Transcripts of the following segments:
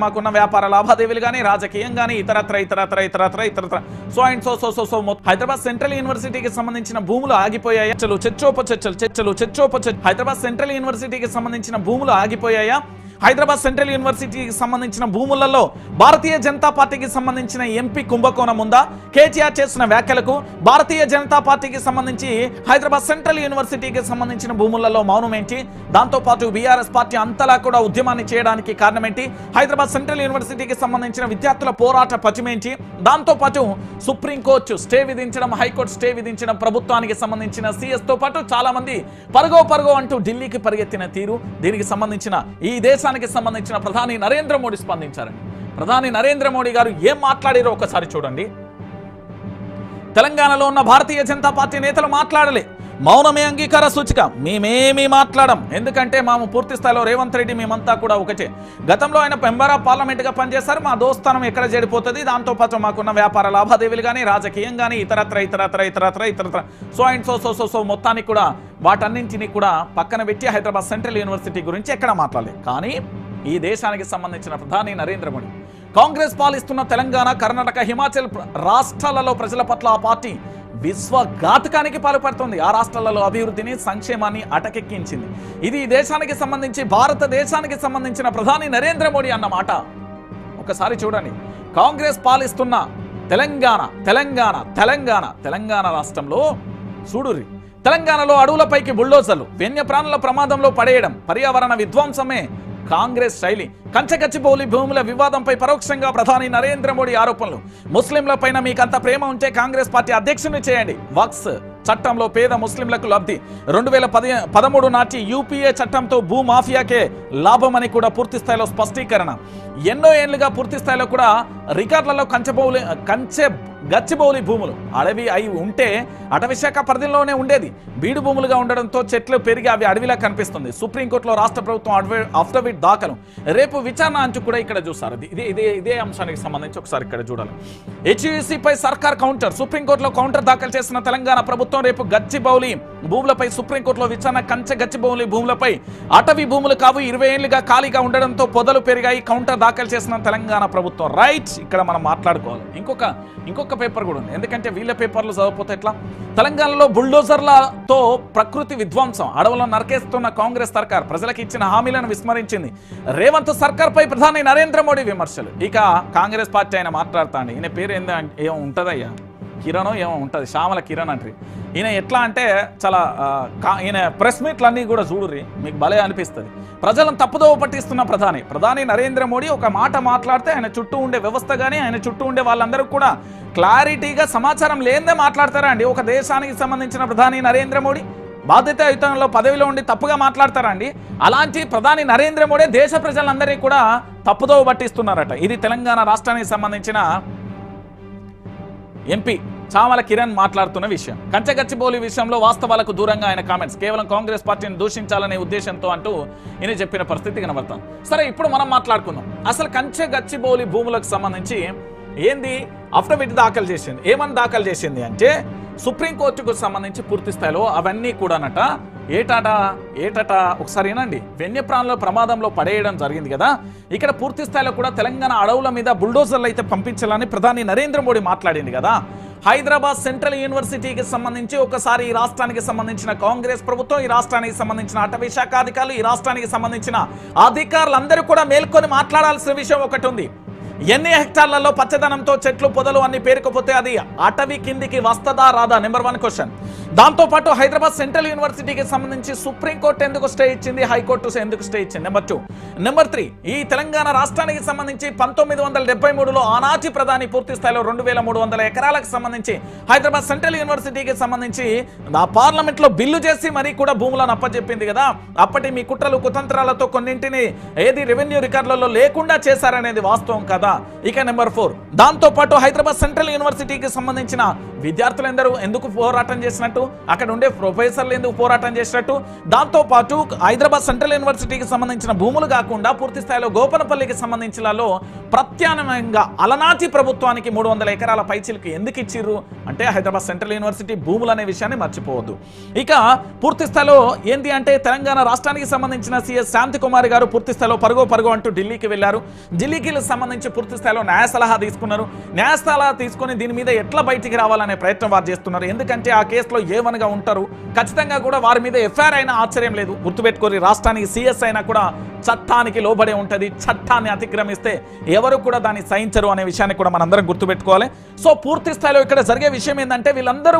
మాకున్న వ్యాపార లావాదేవీలు కానీ రాజకీయం కానీ ఇతరత్ర so and so Hyderabad central యూనివర్సిటీకి సంబంధించిన భూములు ఆగిపోయాయా? చర్చలు హైదరాబాద్ సెంట్రల్ యూనివర్సిటీకి సంబంధించిన భూములు ఆగిపోయాయా? హైదరాబాద్ సెంట్రల్ యూనివర్సిటీకి సంబంధించిన భూములలో భారతీయ జనతా పార్టీకి సంబంధించిన ఎంపీ కుంభకోణం ఉందా? కేటీఆర్ చేసిన వ్యాఖ్యలకు భారతీయ జనతా పార్టీకి సంబంధించి హైదరాబాద్ సెంట్రల్ యూనివర్సిటీకి సంబంధించిన భూములలో మౌనం ఏంటి? దాంతోపాటు బీఆర్ఎస్ పార్టీ అంతలా కూడా ఉద్యమాన్ని చేయడానికి కారణం ఏంటి? హైదరాబాద్ సెంట్రల్ యూనివర్సిటీకి సంబంధించిన విద్యార్థుల పోరాట పచిమేంటి? దాంతోపాటు సుప్రీంకోర్టు స్టే విధించడం, హైకోర్టు స్టే విధించడం, ప్రభుత్వానికి సంబంధించిన సీఎస్ తో పాటు చాలా మంది పరుగో అంటూ ఢిల్లీకి పరిగెత్తిన తీరు, దీనికి సంబంధించిన ఈ దేశానికి సంబంధించిన ప్రధాని నరేంద్ర మోడీ స్పందించారండి. ప్రధాని నరేంద్ర మోడీ గారు ఏం మాట్లాడారో ఒకసారి చూడండి. తెలంగాణలో ఉన్న భారతీయ జనతా పార్టీ నేతలు మాట్లాడలే, మౌనమే అంగీకార సూచిక, మేమేమీ మాట్లాడం, ఎందుకంటే మేము పూర్తి స్థాయిలో రేవంత్ రెడ్డి మేమంతా కూడా ఒకటే. గతంలో ఆయన మెంబర్ ఆఫ్ పార్లమెంట్గా పనిచేశారు, మా దోస్తానం ఎక్కడ చెడిపోతుంది, దాంతోపాటు మాకున్న వ్యాపార లావాదేవీలు కానీ రాజకీయం కానీ ఇతరత్ర సో అండ్ సో మొత్తానికి కూడా వాటన్నింటినీ కూడా పక్కన పెట్టి హైదరాబాద్ సెంట్రల్ యూనివర్సిటీ గురించి ఎక్కడ మాట్లాడలేదు. కానీ ఈ దేశానికి సంబంధించిన ప్రధాని నరేంద్ర మోడీ కాంగ్రెస్ పాలిస్తున్న తెలంగాణ, కర్ణాటక, హిమాచల్ రాష్ట్రాలలో ప్రజల పట్ల ఆ పార్టీ విశ్వఘాతకానికి పాల్పడుతుంది. ఆ రాష్ట్రాలలో అభివృద్ధిని, సంక్షేమాన్ని అటకెక్కించింది. ఇది ఈ దేశానికి సంబంధించి, భారతదేశానికి సంబంధించిన ప్రధాని నరేంద్ర మోడీ అన్నమాట. ఒకసారి చూడండి, కాంగ్రెస్ పాలిస్తున్న తెలంగాణ రాష్ట్రంలో చూడురి, తెలంగాణలో అడవులపైకి బుల్డోజర్లు, వన్యప్రాణుల ప్రమాదంలో పడేయడం, పర్యావరణ విధ్వంసమే కాంగ్రెస్ శైలి. కంచగచ్చిబౌలి భూముల వివాదంపై పరోక్షంగా ప్రధాని నరేంద్ర మోడీ ఆరోపణలు. ముస్లింల పైన మీకంత ప్రేమ ఉంటే కాంగ్రెస్ పార్టీ అధ్యక్షుని చేయండి. వక్స్ చట్టంలో పేద ముస్లింలకు లబ్ధి. 2013 నాటి యూపీఏ చట్టంతో భూమాఫియాకే లాభమని కూడా పూర్తి స్థాయిలో స్పష్టీకరణ. ఎన్నో ఏళ్లుగా పూర్తి స్థాయిలో కూడా రికార్డులలో గచ్చిబౌలి భూములు అడవి అయి ఉంటే అటవీ శాఖ పరిధిలోనే ఉండేది. బీడు భూములుగా ఉండడంతో చెట్లు పెరిగి అవి అడవిలా కనిపిస్తుంది. సుప్రీంకోర్టులో రాష్ట్ర ప్రభుత్వం అఫిడవిట్ దాఖలు. రేపు విచారణ అంచు కూడా ఇక్కడ చూస్తారు. ఇదే అంశానికి సంబంధించి ఒకసారి ఇక్కడ చూడాలి. హెచ్ఈసీపై సర్కార్ కౌంటర్. సుప్రీంకోర్టులో కౌంటర్ దాఖలు చేసిన తెలంగాణ ప్రభుత్వం రేపు గచ్చిబౌలి భూములపై సుప్రీంకోర్టులో విచారణ. గచ్చిబౌలి భూములపై అటవీ భూములు కావు, 20 ఏళ్లుగా ఖాళీగా ఉండడంతో పొదలు పెరిగాయి. కౌంటర్ దాఖలు చేసిన తెలంగాణ ప్రభుత్వం. రైట్, ఇక్కడ మనం మాట్లాడుకోవాలి. ఇంకొక పేపర్ కూడా ఉంది, ఎందుకంటే వీళ్ళ పేపర్లు చదవకపోతే ఎట్లా. తెలంగాణలో బుల్డోజర్లతో ప్రకృతి విధ్వంసం, అడవులను నరికేస్తున్న కాంగ్రెస్ సర్కార్ ప్రజలకు ఇచ్చిన హామీలను విస్మరించింది. రేవంత్ సర్కార్ పై ప్రధాని నరేంద్ర మోడీ విమర్శలు. ఇక కాంగ్రెస్ పార్టీ ఆయన మాట్లాడుతాండి, ఈయన పేరు ఏమో ఉంటుందయ్యా, కిరణ్ ఏమో ఉంటుంది, శ్యామల కిరణ్ అంటారు. ఈయన ఎట్లా అంటే చాలా ఈయన ప్రెస్ మీట్లన్నీ కూడా చూడుర్రి, మీకు భలే అనిపిస్తుంది. ప్రజలను తప్పుదోవ పట్టిస్తున్న ప్రధాని నరేంద్ర మోడీ ఒక మాట మాట్లాడితే ఆయన చుట్టూ ఉండే వ్యవస్థ కానీ ఆయన చుట్టూ ఉండే వాళ్ళందరూ కూడా క్లారిటీగా సమాచారం లేదే మాట్లాడతారా అండి? ఒక దేశానికి సంబంధించిన ప్రధాని నరేంద్ర మోడీ బాధ్యతాయుతంలో పదవిలో ఉండి తప్పుగా మాట్లాడతారా అండి? అలాంటి ప్రధాని నరేంద్ర మోడీ దేశ ప్రజలందరినీ కూడా తప్పుదోవ పట్టిస్తున్నారట. ఇది తెలంగాణ రాష్ట్రానికి సంబంధించిన ఎంపీ చామల కిరణ్ మాట్లాడుతున్న విషయం. కంచగచ్చిబౌలి విషయంలో వాస్తవాలకు దూరంగా ఆయన కామెంట్స్. కేవలం కాంగ్రెస్ పార్టీని దూషించాలనే ఉద్దేశంతో అంటూ ఈయన చెప్పిన పరిస్థితి కనబడతాం. సరే, ఇప్పుడు మనం మాట్లాడుకుందాం. అసలు కంచగచ్చిబౌలి భూములకు సంబంధించి ఏంది అఫిడవిట్ దాఖలు చేసింది. ఏమని దాఖలు చేసింది అంటే సుప్రీంకోర్టుకు సంబంధించి పూర్తి స్థాయిలో అవన్నీ కూడానట ఏటట ఒకసారి ఏనండి, వన్యప్రాణుల ప్రమాదంలో పడేయడం జరిగింది కదా. ఇక్కడ పూర్తి స్థాయిలో కూడా తెలంగాణ అడవుల మీద బుల్డోజర్లు అయితే పంపించాలని ప్రధాని నరేంద్ర మోడీ మాట్లాడింది కదా. హైదరాబాద్ సెంట్రల్ యూనివర్సిటీకి సంబంధించి ఒకసారి ఈ రాష్ట్రానికి సంబంధించిన కాంగ్రెస్ ప్రభుత్వం, ఈ రాష్ట్రానికి సంబంధించిన అటవీ శాఖ అధికారులు, ఈ రాష్ట్రానికి సంబంధించిన అధికారులందరూ కూడా మేల్కొని మాట్లాడాల్సిన విషయం ఒకటి ఉంది. ఎన్ని హెక్టార్లలో పచ్చదనంతో చెట్లు పొదలు అన్ని పేరుకపోతే అది అటవీ కిందికి వస్తుందా రాదా? Number 1 question. దాంతోపాటు హైదరాబాద్ సెంట్రల్ యూనివర్సిటీకి సంబంధించి సుప్రీంకోర్టు ఎందుకు స్టే ఇచ్చింది, హైకోర్టు ఎందుకు స్టే ఇచ్చింది? నెంబర్ 2. నెంబర్ 3, ఈ తెలంగాణ రాష్ట్రానికి సంబంధించి 1973లో ఆనాటి ప్రధాని పూర్తి స్థాయిలో 2300 ఎకరాలకు సంబంధించి హైదరాబాద్ సెంట్రల్ యూనివర్సిటీకి సంబంధించి ఆ పార్లమెంట్ లో బిల్లు చేసి మరీ కూడా భూములను అప్పచెప్పింది కదా. అప్పటి మీ కుట్రలు కుతంత్రాలతో కొన్నింటిని ఏది రెవెన్యూ రికార్డులలో లేకుండా చేశారనేది వాస్తవం కదా. ఇక నెంబర్ 4, దాంతోపాటు హైదరాబాద్ సెంట్రల్ యూనివర్సిటీకి సంబంధించిన విద్యార్థులందరూ ఎందుకు పోరాటం చేసినట్టు, అక్కడ ఉండే ప్రొఫెసర్లు ఎందుకు పోరాటం చేసినట్టు, దాంతోపాటు హైదరాబాద్ సెంట్రల్ యూనివర్సిటీకి సంబంధించిన భూములు కాకుండా పూర్తి స్థాయిలో గోపనపల్లికి సంబంధించినలో ప్రత్యామ్నాయంగా అలనాటి ప్రభుత్వానికి 300 ఎకరాల పైచిలకు ఎందుకు ఇచ్చిర్రు అంటే హైదరాబాద్ సెంట్రల్ యూనివర్సిటీ భూములు అనే విషయాన్ని మర్చిపోవద్దు. ఇక పూర్తి స్థాయిలో ఏంటి అంటే తెలంగాణ రాష్ట్రానికి సంబంధించిన సిఎస్ శాంతికుమారి గారు పూర్తి స్థాయిలో పరుగో అంటూ ఢిల్లీకి వెళ్లారు. ఢిల్లీకి సంబంధించి పూర్తి స్థాయిలో న్యాయ సలహా తీసుకున్నారు. న్యాయ సలహా తీసుకుని దీని మీద ఎట్లా బయటికి రావాలనే ప్రయత్నం వారు చేస్తున్నారు. ఎందుకంటే ఆ కేసులో ఏమనగా ఉంటారు, ఖచ్చితంగా కూడా వారి మీద ఎఫ్ఐఆర్ అయినా ఆశ్చర్యం లేదు. గుర్తుపెట్టుకోరి, రాష్ట్రానికి సిఎస్ అయినా కూడా చట్టానికి లోబడే ఉంటుంది. చట్టాన్ని అతిక్రమిస్తే ఎవరు కూడా దాన్ని సహించరు అనే విషయాన్ని కూడా మనందరం గుర్తుపెట్టుకోవాలి. సో పూర్తి స్థాయిలో ఇక్కడ జరిగే విషయం ఏంటంటే వీళ్ళందరూ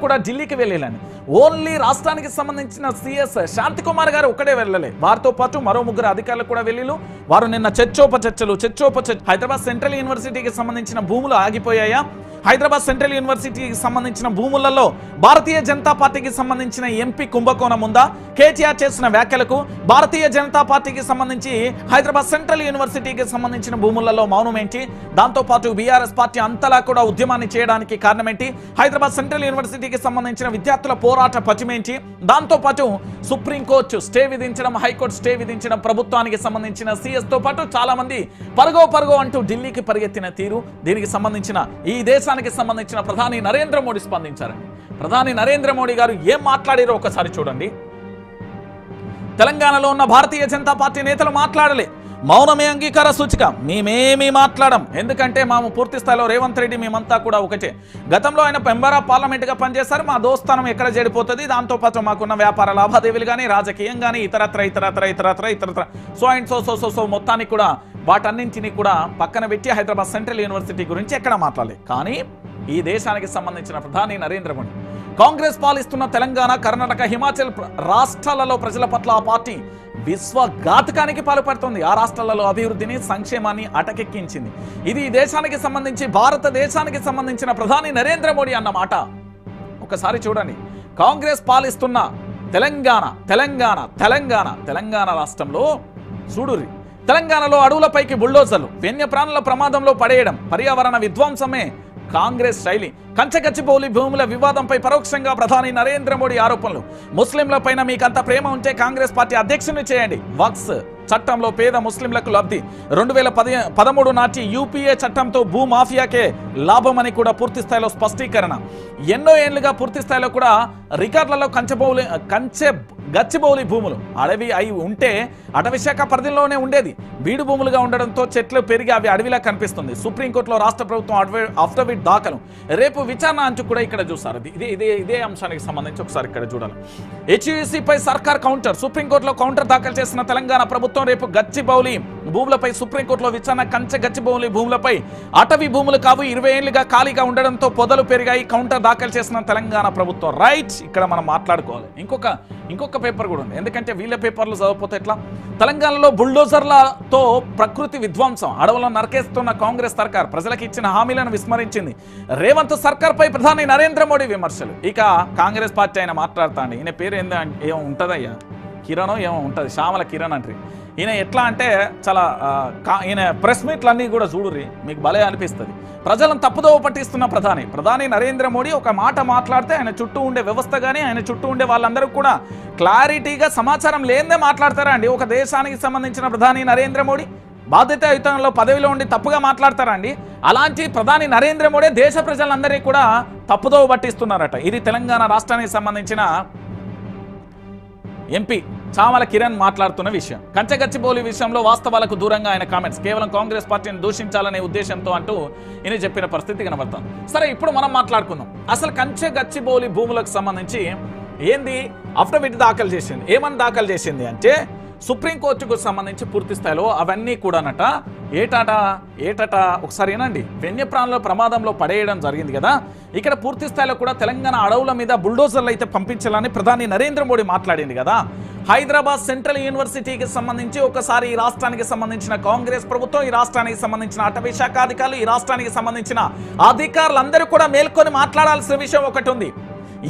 కూడా ఢిల్లీకి వెళ్ళాలని ఓన్లీ రాష్ట్రానికి సంబంధించిన సిఎస్ శాంతికుమార్ గారు ఒక్కడే వెళ్ళలే, వారితో పాటు మరో 3 అధికారులు కూడా వెళ్ళిలు. వారు నిన్న చర్చోపచర్చలు హైదరాబాద్ సెంట్రల్ యూనివర్సిటీకి సంబంధించిన భూములు ఆగిపోయాయా, హైదరాబాద్ సెంట్రల్ యూనివర్సిటీకి సంబంధించిన భూములలో భారతీయ జనతా పార్టీకి సంబంధించిన ఎంపీ కుంభకోణం ఉందా, కేటీఆర్ చేసిన వ్యాఖ్యలకు భారతీయ జనతా పార్టీకి సంబంధించి హైదరాబాద్ సెంట్రల్ యూనివర్సిటీకి సంబంధించిన భూములలో మౌనం ఏంటి, దాంతోపాటు బీఆర్ఎస్ పార్టీ అంతలా కూడా ఉద్యమాన్ని చేయడానికి కారణం ఏంటి, హైదరాబాద్ సెంట్రల్ యూనివర్సిటీకి సంబంధించిన విద్యార్థుల పోరాట పటిమేంటి, దాంతోపాటు సుప్రీంకోర్టు స్టే విధించడం, హైకోర్టు స్టే విధించడం, ప్రభుత్వానికి సంబంధించిన సిఎస్ తో పాటు చాలా మంది పరుగో అంటూ ఢిల్లీకి పరిగెత్తిన తీరు, దీనికి సంబంధించిన ఈ దేశానికి సంబంధించిన ప్రధాని నరేంద్ర మోడీ స్పందించారండి. ప్రధాని నరేంద్ర మోడీ గారు ఏం మాట్లాడారో ఒకసారి చూడండి. తెలంగాణలో ఉన్న భారతీయ జనతా పార్టీ నేతలు మాట్లాడలే, మౌనమే అంగీకార సూచిక, మేమేమీ మాట్లాడం, ఎందుకంటే మేము పూర్తి స్థాయిలో రేవంత్ రెడ్డి మేమంతా కూడా ఒకటే. గతంలో ఆయన మెంబర్ ఆఫ్ పార్లమెంట్గా పనిచేశారు, మా దోస్తానం ఎక్కడ చెడిపోతుంది, దాంతోపాటు మాకున్న వ్యాపార లావాదేవీలు కానీ రాజకీయం కానీ ఇతరత్ర సో అండ్ సో మొత్తానికి కూడా వాటన్నింటినీ కూడా పక్కన పెట్టి హైదరాబాద్ సెంట్రల్ యూనివర్సిటీ గురించి ఎక్కడ మాట్లాడలేదు. కానీ ఈ దేశానికి సంబంధించిన ప్రధాని నరేంద్ర మోడీ కాంగ్రెస్ పాలిస్తున్న తెలంగాణ, కర్ణాటక, హిమాచల్ రాష్ట్రాలలో ప్రజల పట్ల ఆ పార్టీ విశ్వఘాతకానికి పాల్పడుతుంది. ఆ రాష్ట్రాలలో అభివృద్ధిని, సంక్షేమాన్ని అటకెక్కించింది. ఇది ఈ దేశానికి సంబంధించి, భారతదేశానికి సంబంధించిన ప్రధాని నరేంద్ర మోడీ అన్న మాట ఒకసారి చూడండి. కాంగ్రెస్ పాలిస్తున్న తెలంగాణ రాష్ట్రంలో చూడురి, తెలంగాణలో అడవులపైకి బుల్డోజర్లు, వన్యప్రాణుల ప్రమాదంలో పడేయడం, పర్యావరణ విధ్వంసమే కాంగ్రెస్ శైలి. కంచగచ్చిబౌలి భూముల వివాదంపై పరోక్షంగా ప్రధాని నరేంద్ర మోడీ ఆరోపణలు. ముస్లింల పైన మీకంత ప్రేమ ఉంటే కాంగ్రెస్ పార్టీ అధ్యక్షుని చేయండి. వక్స్ చట్టంలో పేద ముస్లింలకు లబ్ధి. 2013 నాటి యూపీఏ చట్టంతో భూమాఫియాకే లాభమని కూడా పూర్తి స్థాయిలో స్పష్టీకరణ. ఎన్నో ఏళ్లుగా పూర్తి స్థాయిలో కూడా రికార్డులలో గచ్చిబౌలి భూములు అడవి అయి ఉంటే అటవీ శాఖ పరిధిలోనే ఉండేది. బీడు భూములుగా ఉండడంతో చెట్లు పెరిగి అవి అడవిలా కనిపిస్తుంది. సుప్రీంకోర్టులో రాష్ట్ర ప్రభుత్వం అఫిడవిట్ దాఖలు, రేపు విచారణ అంటూ కూడా ఇక్కడ చూస్తారు. ఇదే అంశానికి సంబంధించి ఒకసారి ఇక్కడ చూడాలి. హెచ్ఈసీపై సర్కార్ కౌంటర్, సుప్రీంకోర్టులో కౌంటర్ దాఖలు చేసిన తెలంగాణ ప్రభుత్వం రేపు గచ్చిబౌలి భూములపై సుప్రీంకోర్టులో విచారణ. గచ్చిబౌలి భూములపై అటవీ భూములు కావు, 20 ఏళ్లుగా ఖాళీగా ఉండడంతో పొదలు పెరిగాయి. కౌంటర్ దాఖలు చేసిన తెలంగాణ ప్రభుత్వం. రైట్, ఇక్కడ మనం మాట్లాడుకోవాలి. ఇంకొక పేపర్ కూడా ఉంది, ఎందుకంటే వీళ్ళ పేపర్లు చదవకపోతే ఎట్లా. తెలంగాణలో బుల్డోజర్లతో ప్రకృతి విధ్వంసం, అడవులను నరకేస్తున్న కాంగ్రెస్ సర్కార్ ప్రజలకు ఇచ్చిన హామీలను విస్మరించింది. రేవంత్ సర్కార్ పై ప్రధాని నరేంద్ర మోడీ విమర్శలు. ఇక కాంగ్రెస్ పార్టీ ఆయన మాట్లాడుతాండి, ఈయన పేరు ఏమో ఉంటుందయ్యా, కిరణ్ ఏమో ఉంటుంది, శ్యామల కిరణ్ అంటారు. ఈయన ఎట్లా అంటే చాలా ఈయన ప్రెస్ మీట్లన్నీ కూడా చూడుర్రి, మీకు భలే అనిపిస్తుంది. ప్రజలను తప్పుదోవ పట్టిస్తున్న ప్రధాని నరేంద్ర మోడీ ఒక మాట మాట్లాడితే ఆయన చుట్టూ ఉండే వ్యవస్థ కానీ ఆయన చుట్టూ ఉండే వాళ్ళందరూ కూడా క్లారిటీగా సమాచారం లేదే మాట్లాడతారా అండి? ఒక దేశానికి సంబంధించిన ప్రధాని నరేంద్ర మోడీ బాధ్యతాయుతంలో పదవిలో ఉండి తప్పుగా మాట్లాడతారా అండి? అలాంటి ప్రధాని నరేంద్ర మోడీ దేశ ప్రజలందరినీ కూడా తప్పుదోవ పట్టిస్తున్నారట. ఇది తెలంగాణ రాష్ట్రానికి సంబంధించిన ఎంపీ చామల కిరణ్ మాట్లాడుతున్న విషయం. కంచగచ్చిబౌలి విషయంలో వాస్తవాలకు దూరంగా ఆయన కామెంట్స్, కేవలం కాంగ్రెస్ పార్టీని దూషించాలనే ఉద్దేశంతో అంటూ ఈయన చెప్పిన పరిస్థితి కనబడతాం. సరే, ఇప్పుడు మనం మాట్లాడుకుందాం. అసలు కంచగచ్చిబౌలి భూములకు సంబంధించి ఏంది అఫిడవిట్ దాఖలు చేసింది. ఏమని దాఖలు చేసింది అంటే సుప్రీంకోర్టుకు సంబంధించి పూర్తి స్థాయిలో అవన్నీ కూడానట ఏటట ఒకసారి ఏనండి, వన్యప్రాణుల ప్రమాదంలో పడేయడం జరిగింది కదా. ఇక్కడ పూర్తి స్థాయిలో కూడా తెలంగాణ అడవుల మీద బుల్డోజర్లు అయితే పంపించాలని ప్రధాని నరేంద్ర మోడీ మాట్లాడింది కదా. హైదరాబాద్ సెంట్రల్ యూనివర్సిటీకి సంబంధించి ఒకసారి ఈ రాష్ట్రానికి సంబంధించిన కాంగ్రెస్ ప్రభుత్వం, ఈ రాష్ట్రానికి సంబంధించిన అటవీ శాఖ అధికారులు, ఈ రాష్ట్రానికి సంబంధించిన అధికారులందరూ కూడా మేల్కొని మాట్లాడాల్సిన విషయం ఒకటి ఉంది.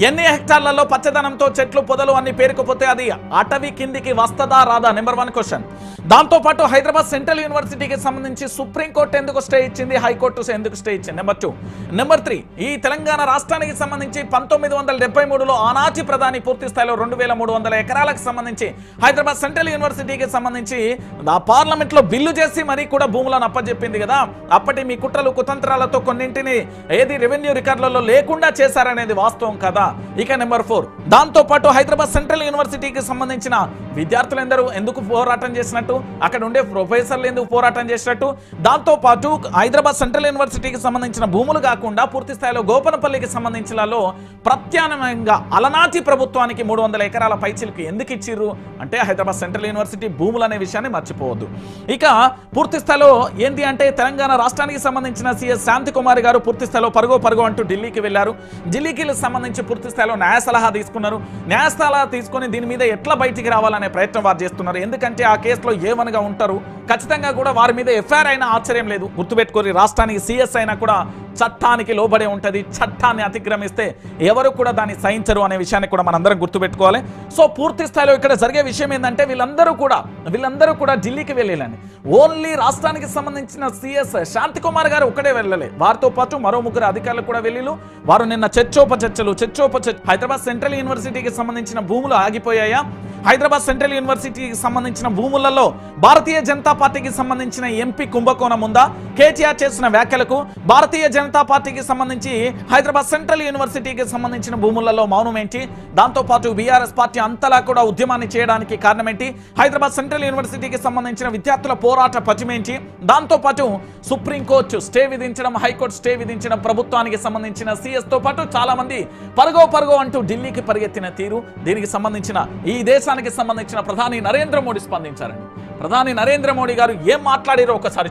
ఎన్ని హెక్టార్లలో పచ్చదనంతో చెట్లు పొదలు అన్ని పేరుకుపోతే అది అటవీ కిందికి వస్తదా రాదా? Number 1 question. దాంతోపాటు హైదరాబాద్ సెంట్రల్ యూనివర్సిటీకి సంబంధించి సుప్రీంకోర్టు ఎందుకు స్టే ఇచ్చింది, హైకోర్టు ఎందుకు స్టే ఇచ్చింది. నెంబర్ 2. నెంబర్ 3, ఈ తెలంగాణ రాష్ట్రానికి సంబంధించి 1973లో ఆనాటి ప్రధాని పూర్తి స్థాయిలో 2300 ఎకరాలకు సంబంధించి హైదరాబాద్ సెంట్రల్ యూనివర్సిటీకి సంబంధించి ఆ పార్లమెంట్ లో బిల్లు చేసి మరీ కూడా భూములను అప్పచెప్పింది కదా. అప్పటి మీ కుట్రలు కుతంత్రాలతో కొన్నింటిని ఏది రెవెన్యూ రికార్డులలో లేకుండా చేశారనేది వాస్తవం కదా. ఇక నెంబర్ 4, దాంతోపాటు హైదరాబాద్ సెంట్రల్ యూనివర్సిటీకి సంబంధించిన విద్యార్థులందరూ ఎందుకు పోరాటం చేసినట్టు, అక్కడ ఉండే ప్రొఫెసర్లు ఎందుకు పోరాటం చేసినట్టు, దాంతోపాటు హైదరాబాద్ సెంట్రల్ యూనివర్సిటీకి సంబంధించిన భూములు కాకుండా పూర్తి స్థాయిలో గోపనపల్లికి సంబంధించినలో ప్రత్యామ్నాయంగా అలనాటి ప్రభుత్వానికి 300 ఎకరాల పైచిలకు ఎందుకు ఇచ్చిర్రు అంటే హైదరాబాద్ సెంట్రల్ యూనివర్సిటీ భూములు అనే విషయాన్ని మర్చిపోవద్దు. ఇక పూర్తి స్థాయిలో ఏంటి అంటే తెలంగాణ రాష్ట్రానికి సంబంధించిన సిఎస్ శాంతికుమారి గారు పూర్తి స్థాయిలో పరుగో అంటూ ఢిల్లీకి వెళ్లారు. ఢిల్లీకి సంబంధించి పూర్తి స్థాయిలో న్యాయ సలహా తీసుకున్నారు. న్యాయ సలహా తీసుకుని దీని మీద ఎట్లా బయటికి రావాలనే ప్రయత్నం వారు చేస్తున్నారు. ఎందుకంటే ఆ కేసులో ఏవనగా ఉంటారు, ఖచ్చితంగా కూడా వారి మీద ఎఫ్ఐఆర్ అయినా ఆశ్చర్యం లేదు. గుర్తుపెట్టుకోరి, రాష్ట్రానికి సిఎస్ అయినా కూడా చట్టానికి లోబడే ఉంటుంది. చట్టాన్ని అతిక్రమిస్తే ఎవరు కూడా దాన్ని సహించరు అనే విషయాన్ని కూడా మనందరం గుర్తుపెట్టుకోవాలి. సో పూర్తి స్థాయిలో ఇక్కడ జరిగే విషయం ఏంటంటే వీళ్ళందరూ కూడా ఢిల్లీకి వెళ్ళాలని ఓన్లీ రాష్ట్రానికి సంబంధించిన సిఎస్ శాంతికుమార్ గారు ఒక్కడే వెళ్ళలే, వారితో పాటు మరో 3 అధికారులు కూడా వెళ్ళిలు. వారు నిన్న చర్చోపచర్చలు హైదరాబాద్ సెంట్రల్ యూనివర్సిటీకి సంబంధించిన భూములు ఆగిపోయాయా, హైదరాబాద్ సెంట్రల్ యూనివర్సిటీకి సంబంధించిన భూములలో భారతీయ జనతా పార్టీకి సంబంధించిన ఎంపీ కుంభకోణం ఉందా, కేటీఆర్ చేసిన వ్యాఖ్యలకు భారతీయ జనతా పార్టీకి సంబంధించి హైదరాబాద్ సెంట్రల్ యూనివర్సిటీకి సంబంధించిన భూములలో మౌనం ఏంటి, దాంతోపాటు బీఆర్ఎస్ పార్టీ అంతలా కూడా ఉద్యమాన్ని చేయడానికి కారణం ఏంటి, హైదరాబాద్ సెంట్రల్ యూనివర్సిటీకి సంబంధించిన విద్యార్థుల పోరాట పటిమేంటి, దాంతోపాటు సుప్రీంకోర్టు స్టే విధించడం, హైకోర్టు స్టే విధించడం, ప్రభుత్వానికి సంబంధించిన సిఎస్ తో పాటు చాలా మంది పరుగో అంటూ ఢిల్లీకి పరిగెత్తిన తీరు, దీనికి సంబంధించిన ఈ దేశానికి సంబంధించిన ప్రధాని నరేంద్ర మోడీ స్పందించారండి. ప్రధాని నరేంద్ర మోడీ గారు ఏం మాట్లాడారో ఒకసారి